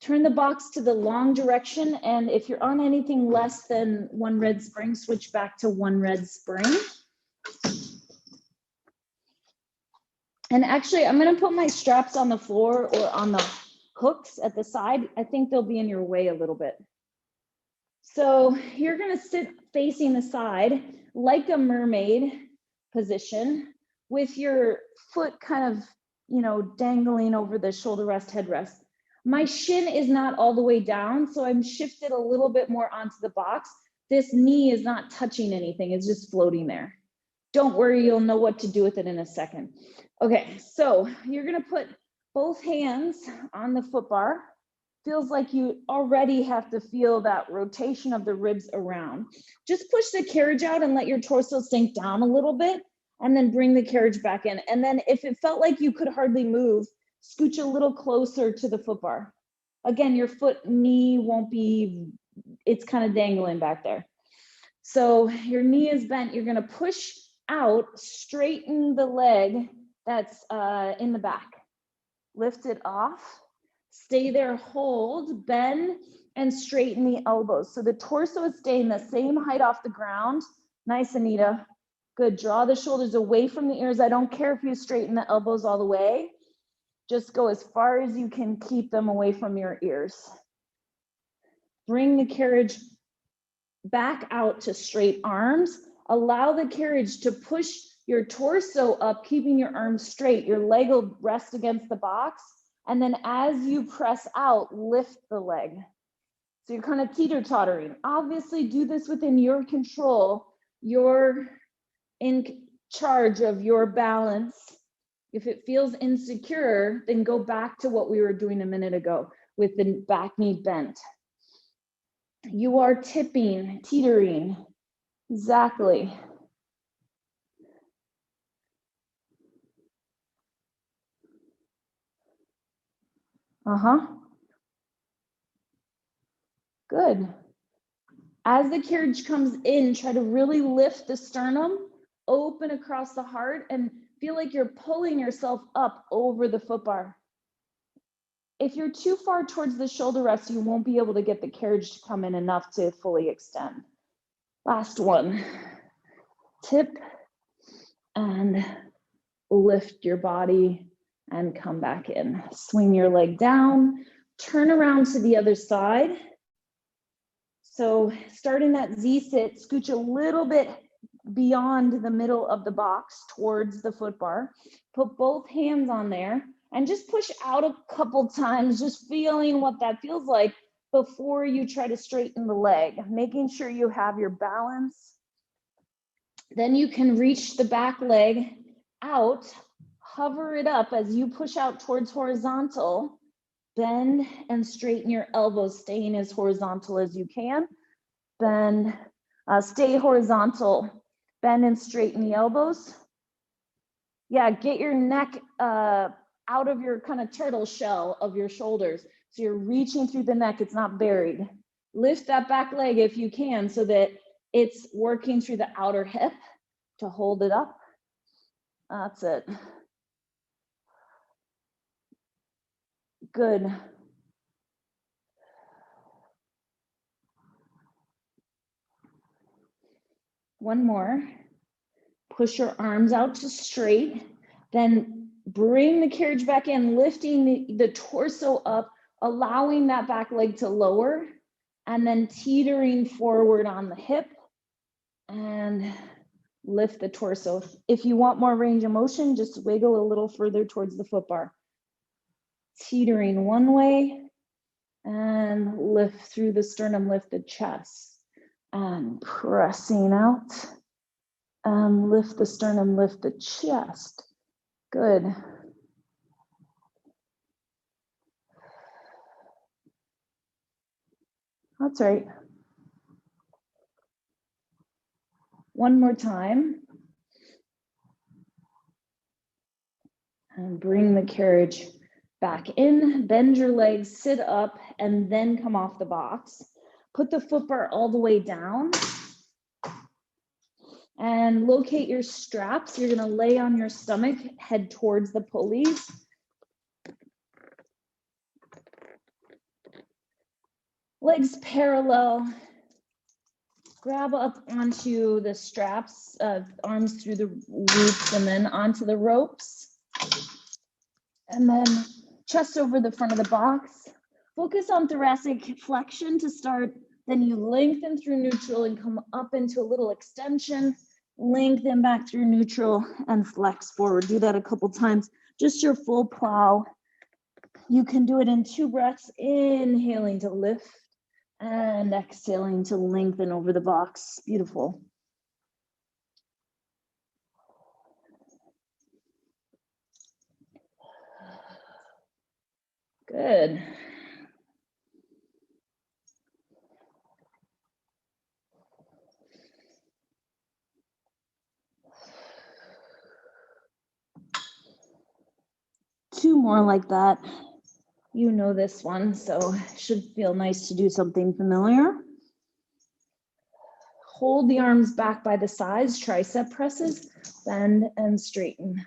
Turn the box to the long direction, and if you're on anything less than 1 red spring, switch back to 1 red spring. And actually, I'm going to put my straps on the floor or on the hooks at the side. I think they'll be in your way a little bit. So you're going to sit facing the side like a mermaid position with your foot kind of, you know, dangling over the shoulder rest, headrest. My shin is not all the way down, so I'm shifted a little bit more onto the box. This knee is not touching anything, it's just floating there. Don't worry, you'll know what to do with it in a second. Okay, so you're gonna put both hands on the foot bar. Feels like you already have to feel that rotation of the ribs around. Just push the carriage out and let your torso sink down a little bit, and then bring the carriage back in. And then if it felt like you could hardly move, scooch a little closer to the foot bar. Again, your foot knee won't be, it's kind of dangling back there. So your knee is bent, you're gonna push out, straighten the leg that's in the back. Lift it off, stay there, hold, bend, and straighten the elbows. So the torso is staying the same height off the ground. Nice, Anita. Good, draw the shoulders away from the ears. I don't care if you straighten the elbows all the way. Just go as far as you can, keep them away from your ears. Bring the carriage back out to straight arms. Allow the carriage to push your torso up, keeping your arms straight. Your leg will rest against the box. And then as you press out, lift the leg. So you're kind of teeter-tottering. Obviously, do this within your control. You're in charge of your balance. If it feels insecure, then go back to what we were doing a minute ago with the back knee bent. You are tipping, teetering. Exactly. Good. As the carriage comes in, try to really lift the sternum, open across the heart, and feel like you're pulling yourself up over the foot bar. If you're too far towards the shoulder rest, you won't be able to get the carriage to come in enough to fully extend. Last one. Tip and lift your body and come back in. Swing your leg down, turn around to the other side. So starting that Z-sit, scooch a little bit beyond the middle of the box towards the foot bar. Put both hands on there and just push out a couple times, just feeling what that feels like before you try to straighten the leg, making sure you have your balance. Then you can reach the back leg out, hover it up as you push out towards horizontal, bend and straighten your elbows, staying as horizontal as you can. Bend, stay horizontal, bend and straighten the elbows. Yeah, get your neck out of your kind of turtle shell of your shoulders. So you're reaching through the neck, it's not buried. Lift that back leg if you can so that it's working through the outer hip to hold it up. That's it. Good. One more. Push your arms out to straight, then bring the carriage back in, lifting the torso up, allowing that back leg to lower, and then teetering forward on the hip and lift the torso. If you want more range of motion, just wiggle a little further towards the foot bar. Teetering one way and lift through the sternum, lift the chest, and pressing out. Lift the sternum, lift the chest. Good. That's right. One more time. And bring the carriage back in, bend your legs, sit up, and then come off the box. Put the foot bar all the way down. And locate your straps. You're gonna lay on your stomach, head towards the pulleys. Legs parallel. Grab up onto the straps, arms through the loops and then onto the ropes. And then chest over the front of the box. Focus on thoracic flexion to start. Then you lengthen through neutral and come up into a little extension. Lengthen back through neutral and flex forward. Do that a couple times. Just your full plow. You can do it in 2 breaths. Inhaling to lift and exhaling to lengthen over the box. Beautiful. Good. Two more like that. You know this one, so it should feel nice to do something familiar. Hold the arms back by the sides, tricep presses, bend and straighten,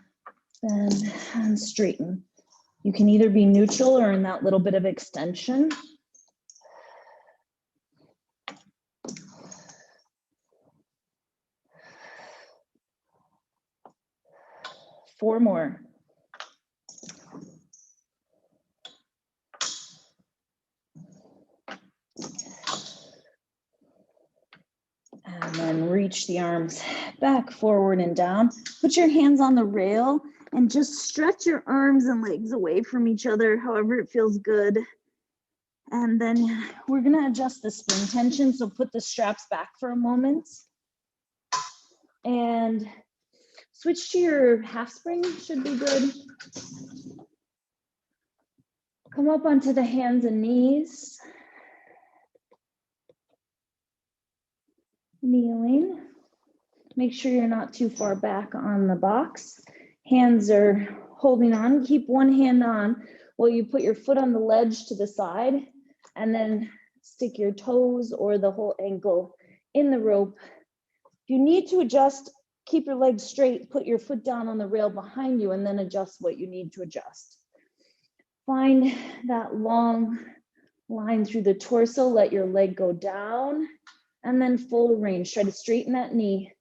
bend and straighten. You can either be neutral or in that little bit of extension. Four more. And then reach the arms back, forward, and down. Put your hands on the rail and just stretch your arms and legs away from each other, however it feels good. And then we're gonna adjust the spring tension, so put the straps back for a moment. And switch to your half spring, should be good. Come up onto the hands and knees. Kneeling. Make sure you're not too far back on the box. Hands are holding on. Keep one hand on while you put your foot on the ledge to the side and then stick your toes or the whole ankle in the rope. If you need to adjust, keep your legs straight, put your foot down on the rail behind you and then adjust what you need to adjust. Find that long line through the torso, let your leg go down and then full range. Try to straighten that knee.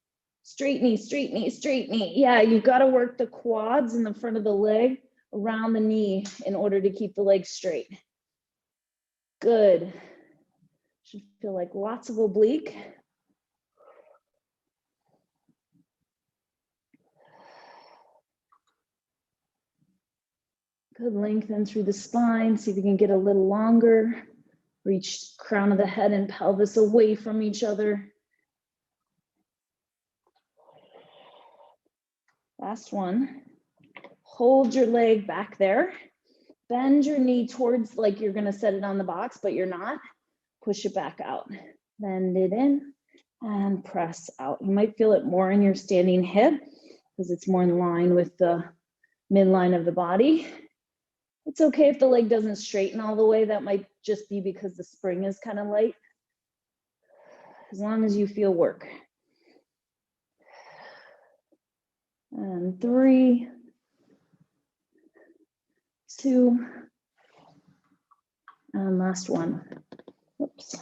Straight knee, straight knee, straight knee. Yeah, you've got to work the quads in the front of the leg around the knee in order to keep the leg straight. Good. Should feel like lots of oblique. Good, lengthen through the spine. See if you can get a little longer. Reach crown of the head and pelvis away from each other. Last one. Hold your leg back there. Bend your knee towards like you're gonna set it on the box, but you're not. Push it back out. Bend it in and press out. You might feel it more in your standing hip because it's more in line with the midline of the body. It's okay if the leg doesn't straighten all the way. That might just be because the spring is kind of light. As long as you feel work. And 3, 2, and last one. Oops.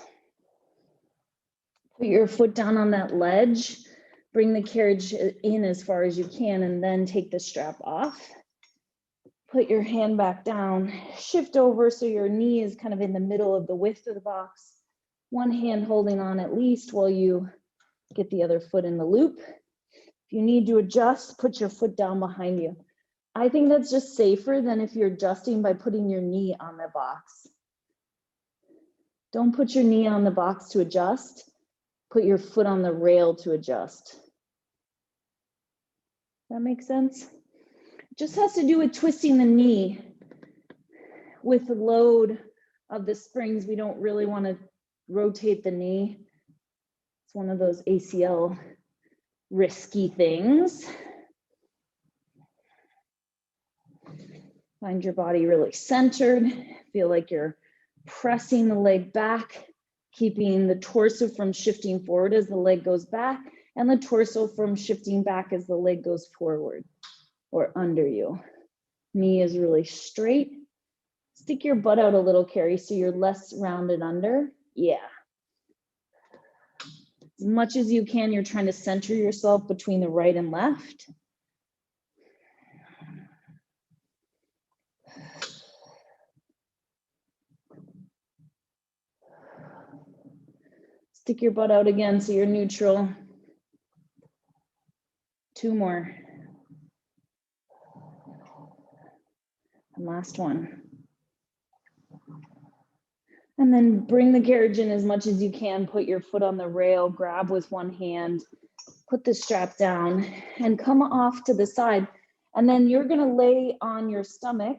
Put your foot down on that ledge. Bring the carriage in as far as you can and then take the strap off. Put your hand back down, shift over so your knee is kind of in the middle of the width of the box. One hand holding on at least while you get the other foot in the loop. If you need to adjust, put your foot down behind you. I think that's just safer than if you're adjusting by putting your knee on the box. Don't put your knee on the box to adjust. Put your foot on the rail to adjust. That makes sense? Just has to do with twisting the knee. With the load of the springs, we don't really want to rotate the knee. It's one of those ACL risky things. Find your body really centered. Feel like you're pressing the leg back, keeping the torso from shifting forward as the leg goes back, and the torso from shifting back as the leg goes forward or under you. Knee is really straight. Stick your butt out a little, Carrie, so you're less rounded under. Yeah. As much as you can, you're trying to center yourself between the right and left. Stick your butt out again so you're neutral. 2 more. And last one. And then bring the carriage in as much as you can. Put your foot on the rail, grab with one hand, put the strap down, and come off to the side. And then you're gonna lay on your stomach.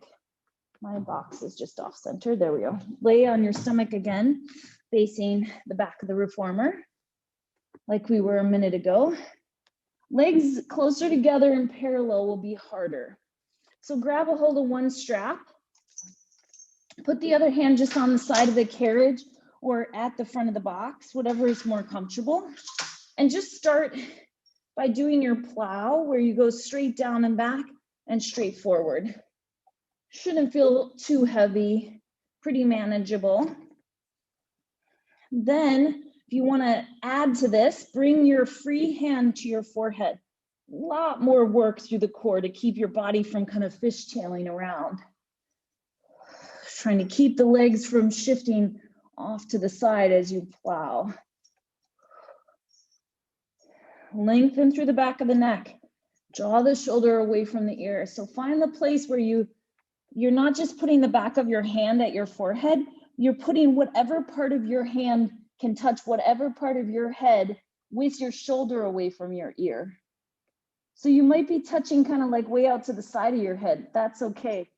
My box is just off center, there we go. Lay on your stomach again, facing the back of the reformer, like we were a minute ago. Legs closer together and parallel will be harder. So grab a hold of one strap, put the other hand just on the side of the carriage or at the front of the box, whatever is more comfortable. And just start by doing your plow where you go straight down and back and straight forward. Shouldn't feel too heavy, pretty manageable. Then if you want to add to this, bring your free hand to your forehead. A lot more work through the core to keep your body from kind of fishtailing around. Trying to keep the legs from shifting off to the side as you plow. Lengthen through the back of the neck. Draw the shoulder away from the ear. So find the place where you're not just putting the back of your hand at your forehead, you're putting whatever part of your hand can touch whatever part of your head with your shoulder away from your ear. So you might be touching kind of like way out to the side of your head. That's okay.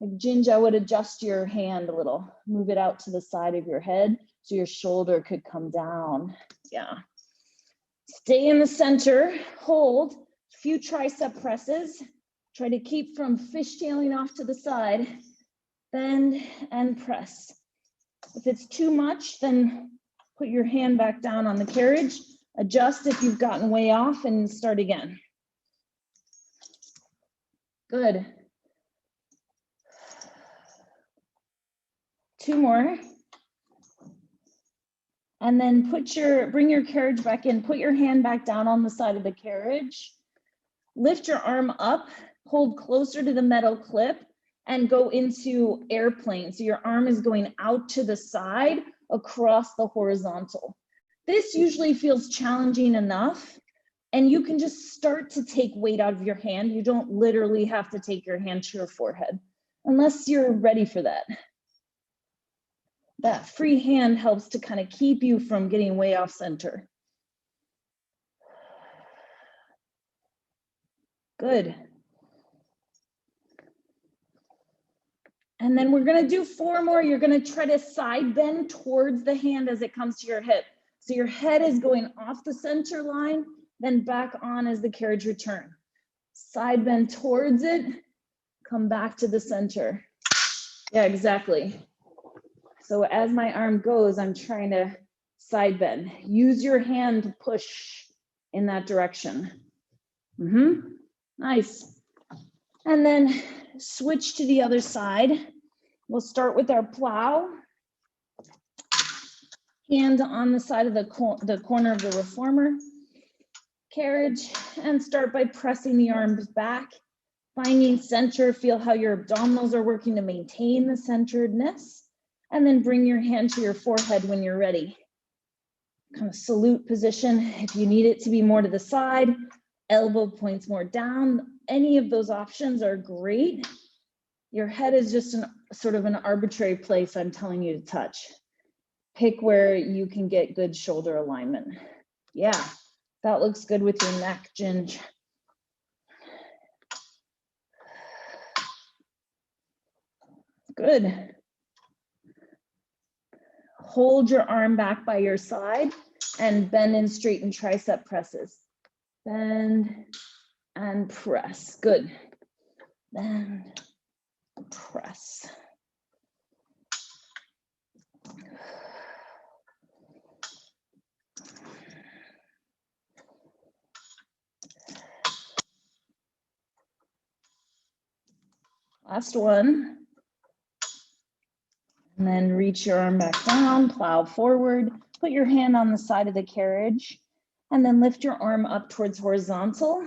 Like Ginge, I would adjust your hand a little, move it out to the side of your head so your shoulder could come down. Yeah. Stay in the center, hold, a few tricep presses. Try to keep from fishtailing off to the side, bend and press. If it's too much, then put your hand back down on the carriage, adjust if you've gotten way off and start again. Good. 2 more. And then bring your carriage back in, put your hand back down on the side of the carriage. Lift your arm up, hold closer to the metal clip and go into airplane. So your arm is going out to the side across the horizontal. This usually feels challenging enough and you can just start to take weight out of your hand. You don't literally have to take your hand to your forehead unless you're ready for that. That free hand helps to kind of keep you from getting way off center. Good. And then we're gonna do 4 more. You're gonna try to side bend towards the hand as it comes to your hip. So your head is going off the center line, then back on as the carriage return. Side bend towards it, come back to the center. Yeah, exactly. So as my arm goes, I'm trying to side bend. Use your hand to push in that direction. Nice. And then switch to the other side. We'll start with our plow. Hand on the side of the corner of the reformer carriage and start by pressing the arms back, finding center, feel how your abdominals are working to maintain the centeredness, and then bring your hand to your forehead when you're ready. Kind of salute position. If you need it to be more to the side, elbow points more down, any of those options are great. Your head is just sort of an arbitrary place I'm telling you to touch. Pick where you can get good shoulder alignment. Yeah, that looks good with your neck, Ginge. Good. Hold your arm back by your side and bend and straighten tricep presses. Bend and press. Good. Bend, press. Last one. And then reach your arm back down, plow forward, put your hand on the side of the carriage, and then lift your arm up towards horizontal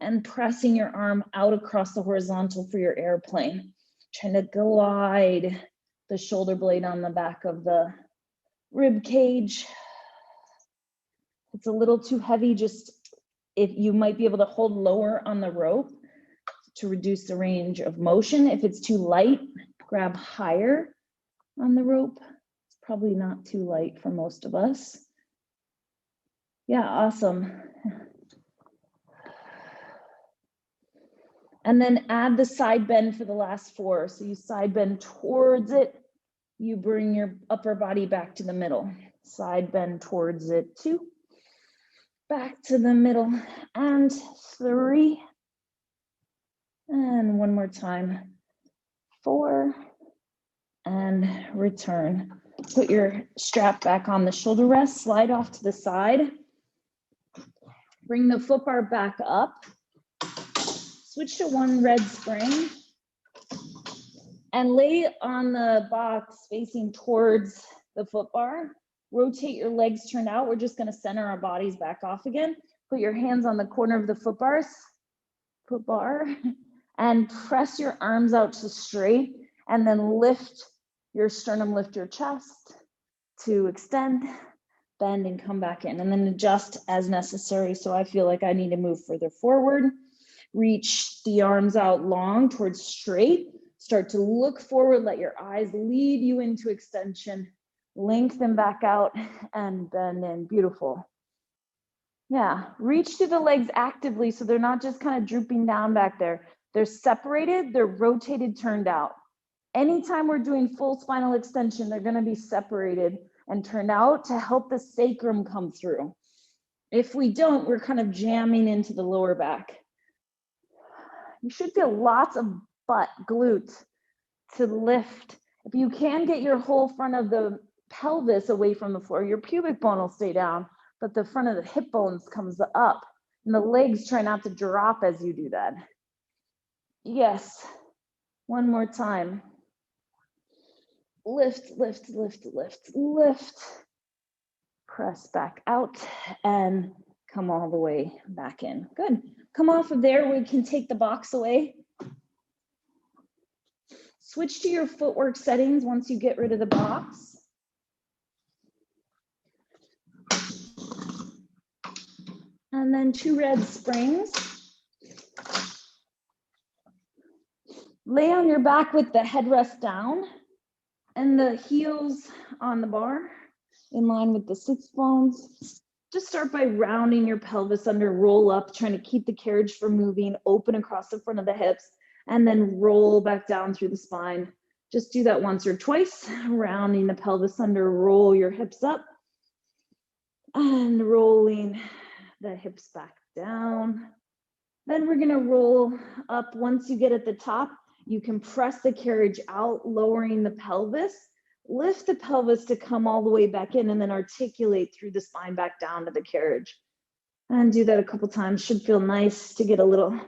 and pressing your arm out across the horizontal for your airplane. Trying to glide the shoulder blade on the back of the rib cage. If it's a little too heavy, just if you might be able to hold lower on the rope to reduce the range of motion. If it's too light, grab higher on the rope. It's probably not too light for most of us. Yeah, awesome. And then add the side bend for the last 4. So you side bend towards it. You bring your upper body back to the middle. Side bend towards it, 2. Back to the middle, and 3. And one more time, 4. And return. Put your strap back on the shoulder rest, slide off to the side. Bring the foot bar back up. Switch to 1 red spring. And lay on the box facing towards the foot bar. Rotate your legs turned out. We're just gonna center our bodies back off again. Put your hands on the corner of the foot bar, and press your arms out to straight, and then lift your sternum, lift your chest to extend, bend, and come back in, and then adjust as necessary. So I feel like I need to move further forward. Reach the arms out long towards straight. Start to look forward, let your eyes lead you into extension. Lengthen back out and bend in. Beautiful. Yeah, reach through the legs actively so they're not just kind of drooping down back there. They're separated, they're rotated, turned out. Anytime we're doing full spinal extension, they're going to be separated and turned out to help the sacrum come through. If we don't, we're kind of jamming into the lower back. You should feel lots of butt, glutes to lift. If you can get your whole front of the pelvis away from the floor, your pubic bone will stay down, but the front of the hip bones comes up, and the legs try not to drop as you do that. Yes, one more time. Lift, lift, lift, lift, lift. Press back out and come all the way back in. Good. Come off of there. We can take the box away. Switch to your footwork settings once you get rid of the box. And then 2 red springs. Lay on your back with the headrest down and the heels on the bar in line with the sits bones. Just start by rounding your pelvis under, roll up, trying to keep the carriage from moving, open across the front of the hips, and then roll back down through the spine. Just do that once or twice, rounding the pelvis under, roll your hips up, and rolling the hips back down. Then we're gonna roll up. Once you get at the top, you can press the carriage out, lowering the pelvis. Lift the pelvis to come all the way back in, and then articulate through the spine back down to the carriage. And do that a couple times. Should feel nice to get a little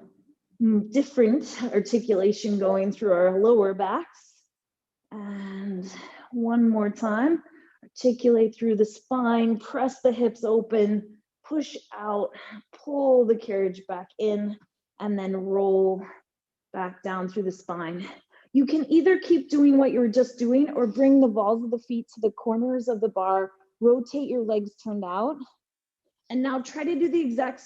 different articulation going through our lower backs. And one more time. Articulate through the spine, press the hips open, push out, pull the carriage back in, and then roll back down through the spine. You can either keep doing what you were just doing or bring the balls of the feet to the corners of the bar, rotate your legs turned out, and now try to do the exact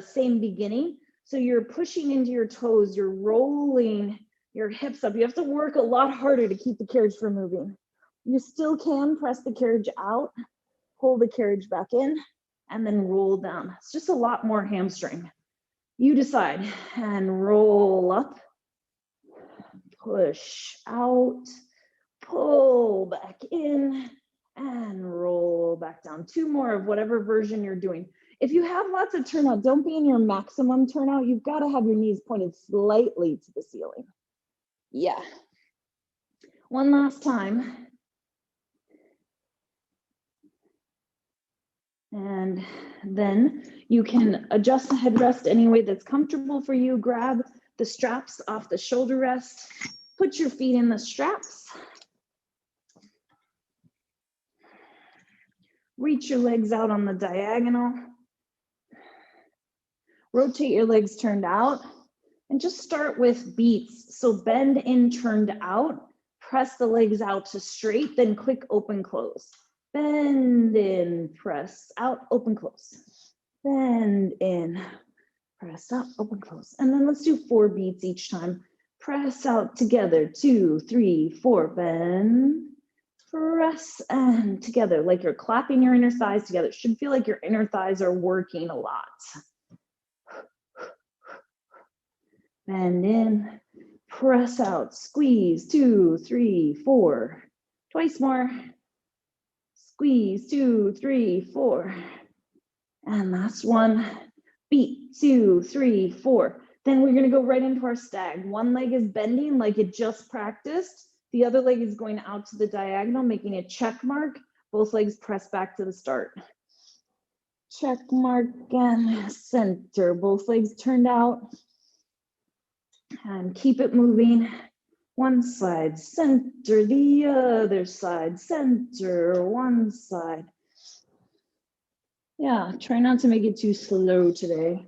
same beginning. So you're pushing into your toes, you're rolling your hips up. You have to work a lot harder to keep the carriage from moving. You still can press the carriage out, pull the carriage back in, and then roll down. It's just a lot more hamstring. You decide, and roll up, push out, pull back in, and roll back down. 2 more of whatever version you're doing. If you have lots of turnout, don't be in your maximum turnout. You've got to have your knees pointed slightly to the ceiling. Yeah. One last time. And then you can adjust the headrest any way that's comfortable for you. Grab the straps off the shoulder rest. Put your feet in the straps. Reach your legs out on the diagonal. Rotate your legs turned out. And just start with beats. So bend in, turned out. Press the legs out to straight, then quick open, close. Bend in, press out, open, close. Bend in, press out, open, close. And then let's do 4 beats each time. Press out together, 2, 3, 4, bend, press, and together, like you're clapping your inner thighs together. It should feel like your inner thighs are working a lot. Bend in, press out, squeeze, 2, 3, 4. Twice more. Squeeze, 2, 3, 4. And last one. Beat, 2, 3, 4. Then we're gonna go right into our stag. One leg is bending like it just practiced. The other leg is going out to the diagonal, making a check mark. Both legs press back to the start. Check mark and center. Both legs turned out. And keep it moving. One side, center, the other side, center, one side. Yeah, try not to make it too slow today.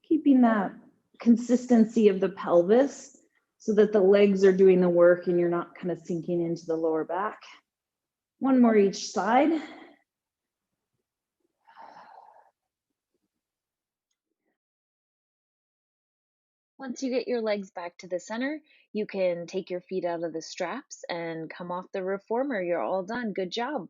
Keeping that consistency of the pelvis so that the legs are doing the work and you're not kind of sinking into the lower back. One more each side. Once you get your legs back to the center, you can take your feet out of the straps and come off the reformer. You're all done. Good job.